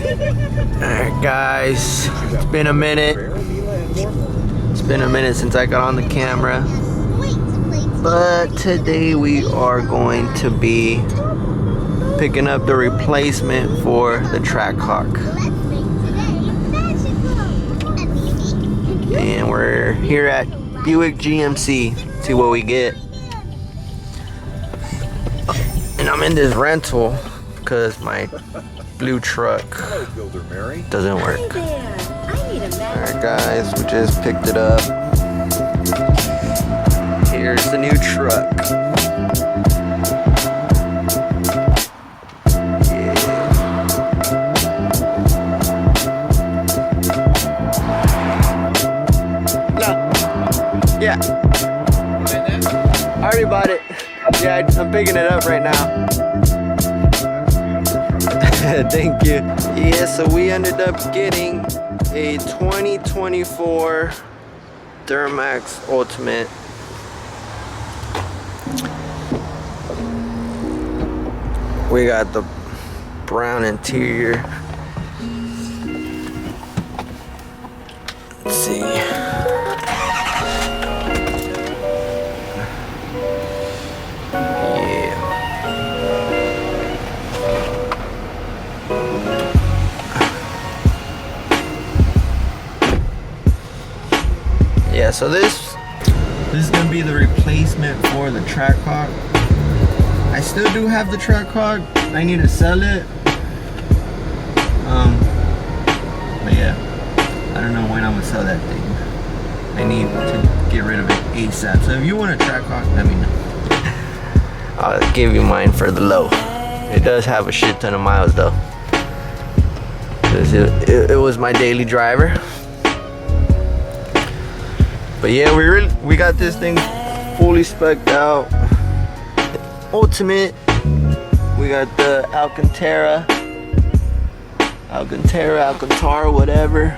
Alright guys, it's been a minute. It's been a minute since I got on the camera. But today we are going to be picking up the replacement for the Trackhawk. And we're here at Buick GMC, see what we get. And I'm in this rental because my blue truck doesn't work. Alright guys, we just picked it up. Here's the new truck. Yeah. I already bought it. Yeah, I'm picking it up right now. Thank you. Yeah, so we ended up getting a 2024 Duramax Ultimate. We got the brown interior. Let's see. Yeah, so this is gonna be the replacement for the Trackhawk. I still do have the Trackhawk. I need to sell it. But yeah, I don't know when I'm gonna sell that thing. I need to get rid of it ASAP. So if you want a Trackhawk, let me know. I'll give you mine for the low. It does have a shit ton of miles though. It was my daily driver. But yeah, we got this thing fully spec'd out. Ultimate. We got the Alcantara, whatever.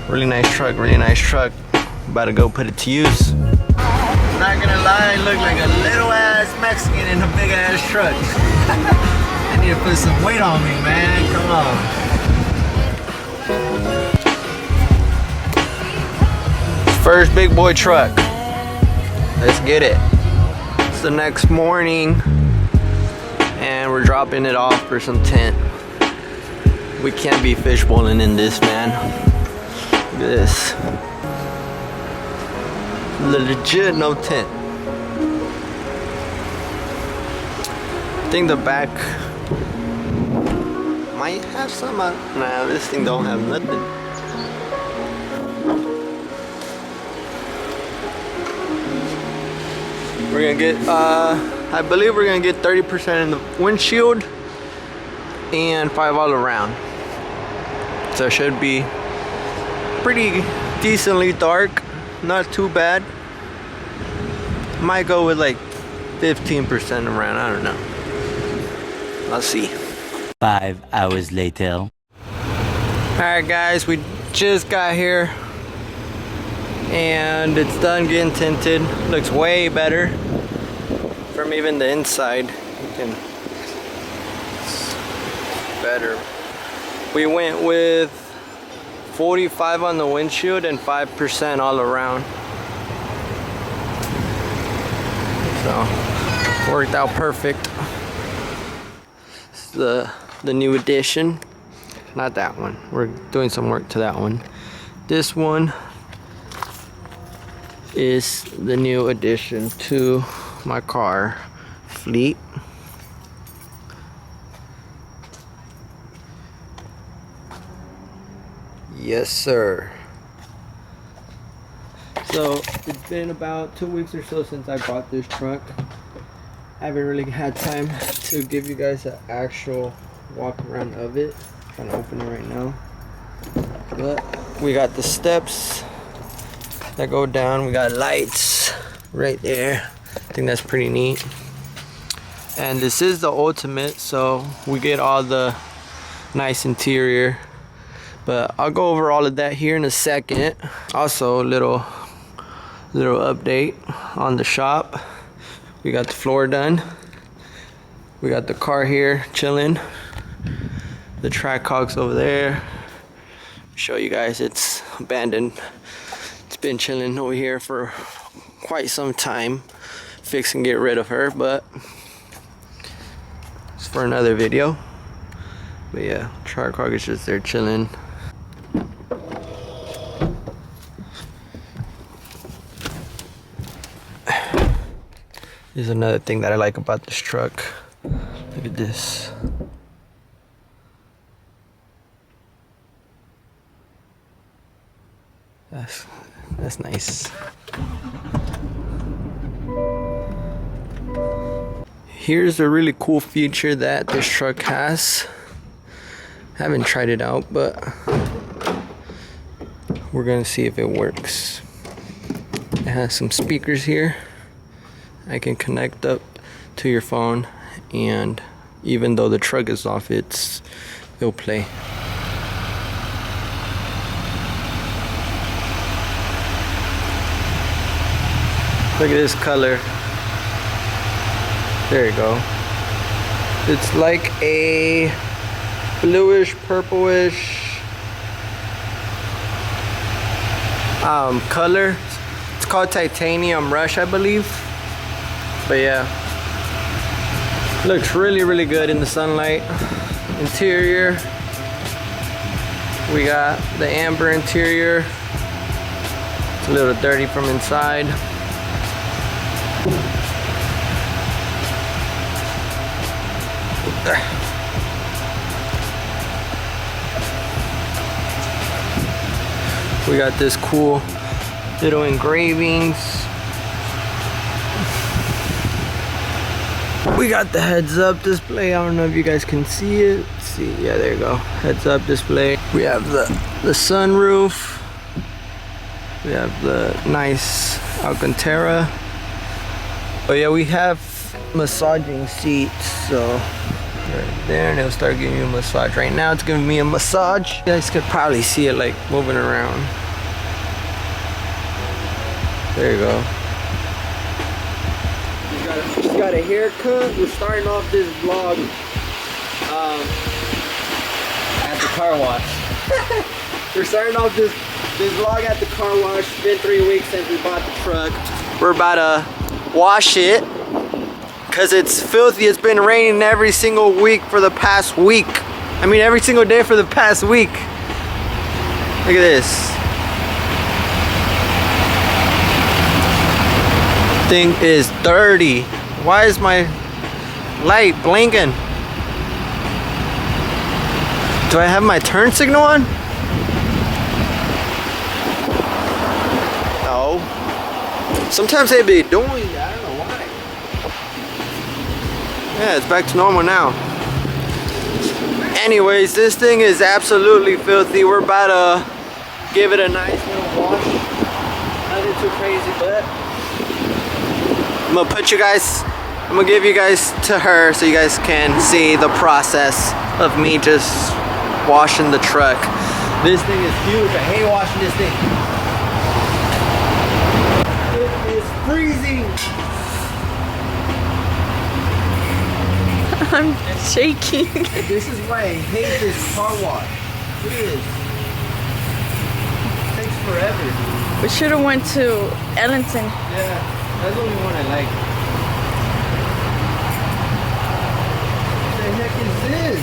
Really nice truck, really nice truck. About to go put it to use. Not gonna lie, I look like a little ass Mexican in a big ass truck. I need to put some weight on me, man. Come on. First big boy truck. Let's get it. It's the next morning and we're dropping it off for some tent. We can't be fishbowling in this, man. Look at this. Legit no tent. I think the back might have some. Nah, this thing don't have nothing. We're gonna get, I believe we're gonna get 30% in the windshield and 5 all around. So it should be pretty decently dark, not too bad. Might go with like 15% around, I don't know. I'll see. 5 hours later. Alright guys, we just got here. And it's done getting tinted. Looks way better from even the inside. It's better. We went with 45 on the windshield and 5% all around. So worked out perfect. It's the new edition. Not that one. We're doing some work to that one. This one is the new addition to my car fleet. Yes, sir. So it's been about 2 weeks or so since I bought this truck. I haven't really had time to give you guys an actual walk around of it. I'm trying to open it right now. But we got the steps that go down. We got lights right there. I think that's pretty neat. And this is the Ultimate, so we get all the nice interior. But I'll go over all of that here in a second. Also, a little update on the shop. We got the floor done. We got the car here chilling. The Trackhawk's over there. Show you guys it's abandoned. It's been chilling over here for quite some time. Fix and get rid of her, but it's for another video. But yeah, Trackhawk is just there chilling. Here's another thing that I like about this truck. Look at this. That's nice. Here's a really cool feature that this truck has. Haven't tried it out, but we're gonna see if it works. It has some speakers here. I can connect up to your phone, and even though the truck is off, it'll play. Look at this color. There you go. It's like a bluish, purplish color. It's called Titanium Rush, I believe. But yeah, looks really, really good in the sunlight. Interior, we got the amber interior. It's a little dirty from inside. We got this cool little engravings. We got the heads up display. I don't know if you guys can see it. Let's see, yeah, there you go. Heads up display. We have the sunroof. We have the nice Alcantara. But yeah, we have massaging seats, so right there, and it'll start giving you a massage. Right now it's giving me a massage. You guys could probably see it like moving around. There you go. Just got a haircut. We're starting off this vlog at the car wash. We're starting off this vlog at the car wash. It's been 3 weeks since we bought the truck. We're about to wash it because it's filthy. It's been raining every single week for the past week. I mean, every single day for the past week. Look at this. Thing is dirty. Why is my light blinking? Do I have my turn signal on? No. Sometimes they be doing that. I don't know why. Yeah, it's back to normal now. Anyways, this thing is absolutely filthy. We're about to give it a nice little wash. Nothing too crazy, but I'm gonna give you guys to her so you guys can see the process of me just washing the truck. This thing is huge. I hate washing this thing. It is freezing. I'm shaking. This is why I hate this car wash. Look at this. It takes forever. We should have went to Ellington. Yeah. That's the only one I like. What the heck is this?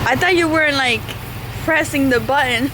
I thought you were like pressing the button.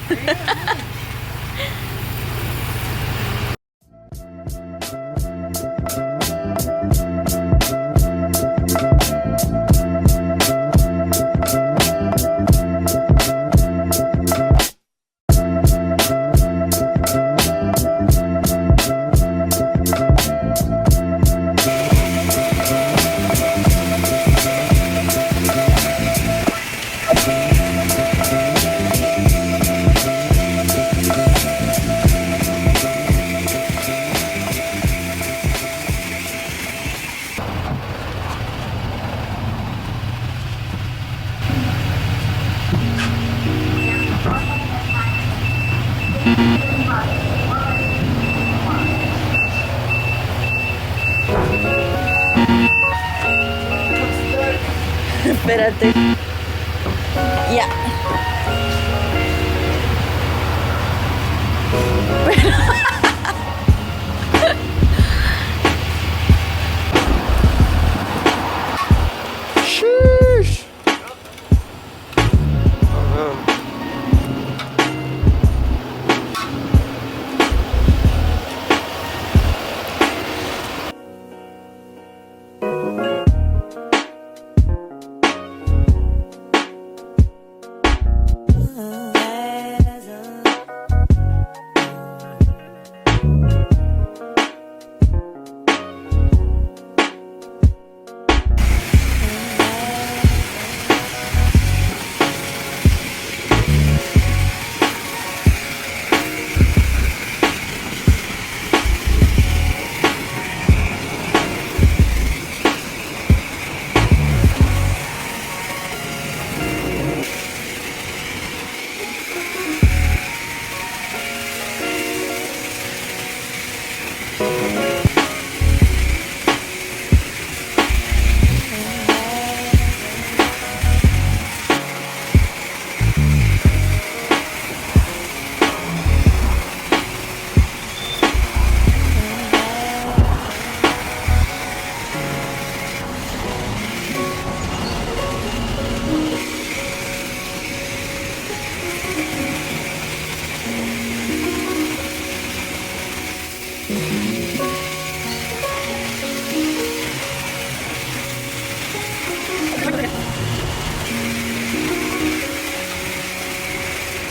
Espérate. Ya. Sheesh.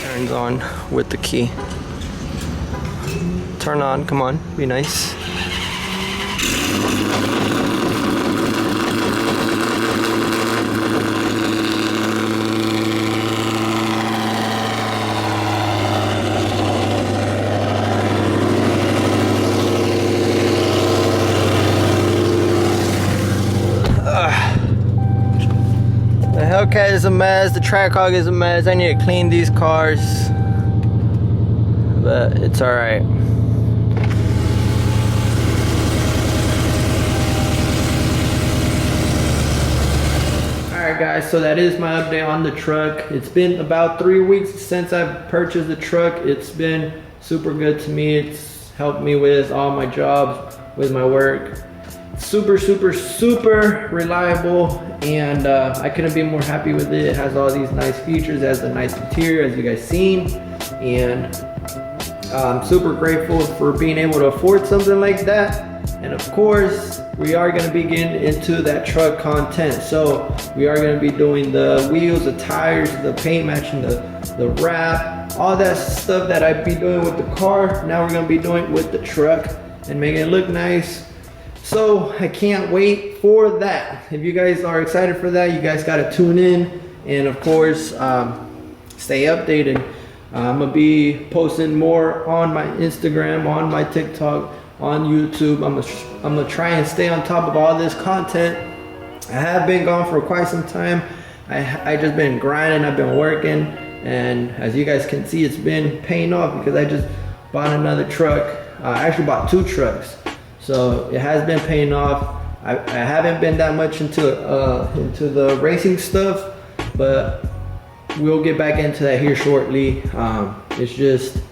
Turns on with the key. Turn on, come on, be nice. The Hellcat is a mess, the Trackhawk is a mess. I need to clean these cars, but it's alright. Alright guys, so that is my update on the truck. It's been about 3 weeks since I've purchased the truck. It's been super good to me. It's helped me with all my jobs, with my work. Super reliable, and I couldn't be more happy with it. It has all these nice features, it has a nice interior as you guys seen, and I'm super grateful for being able to afford something like that. And of course, we are going to be getting into that truck content. So we are going to be doing the wheels, the tires, the paint matching, the wrap, all that stuff that I'd be doing with the car. Now we're going to be doing with the truck and making it look nice. So I can't wait for that. If you guys are excited for that, you guys got to tune in, and of course stay updated. I'm gonna be posting more on my Instagram, on my TikTok, on YouTube. I'm gonna try and stay on top of all this content. I have been gone for quite some time. I just been grinding, I've been working, and as you guys can see, it's been paying off because I just bought another truck. I actually bought 2 trucks. So it has been paying off. I haven't been that much into the racing stuff, but we'll get back into that here shortly. It's just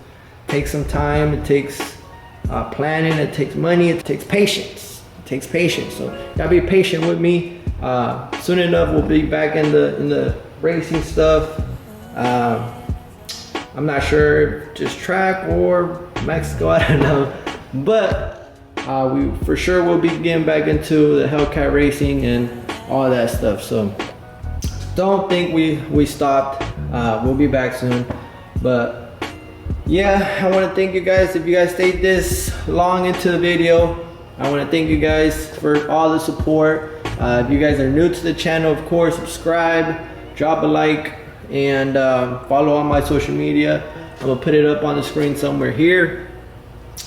takes some time. It takes planning. It takes money. It takes patience. It takes patience. So you gotta be patient with me. Soon enough, we'll be back in the racing stuff. I'm not sure if just track or Mexico. I don't know, but. We for sure will be getting back into the Hellcat racing and all that stuff. So don't think we stopped. We'll be back soon. But yeah, I want to thank you guys. If you guys stayed this long into the video, I want to thank you guys for all the support. If you guys are new to the channel, of course, subscribe, drop a like, and follow on my social media. I'm gonna put it up on the screen somewhere here.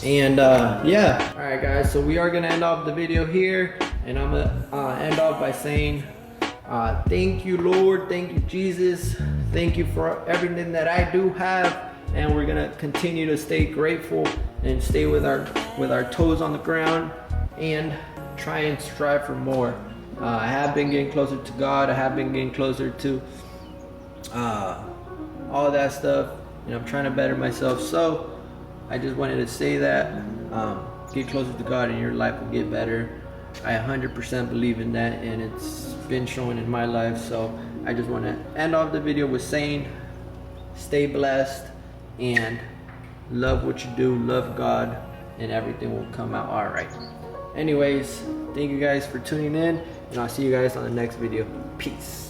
And yeah, all right guys, so we are gonna end off the video here, and I'm gonna end off by saying thank you, Lord, thank you, Jesus, thank you for everything that I do have, and we're gonna continue to stay grateful and stay with our toes on the ground and try and strive for more. I have been getting closer to God. I have been getting closer to all that stuff. I'm trying to better myself. So I just wanted to say that get closer to God and your life will get better. I 100% believe in that, and it's been showing in my life. So I just want to end off the video with saying, stay blessed and love what you do, love God, and everything will come out all right. Anyways, thank you guys for tuning in, and I'll see you guys on the next video. Peace.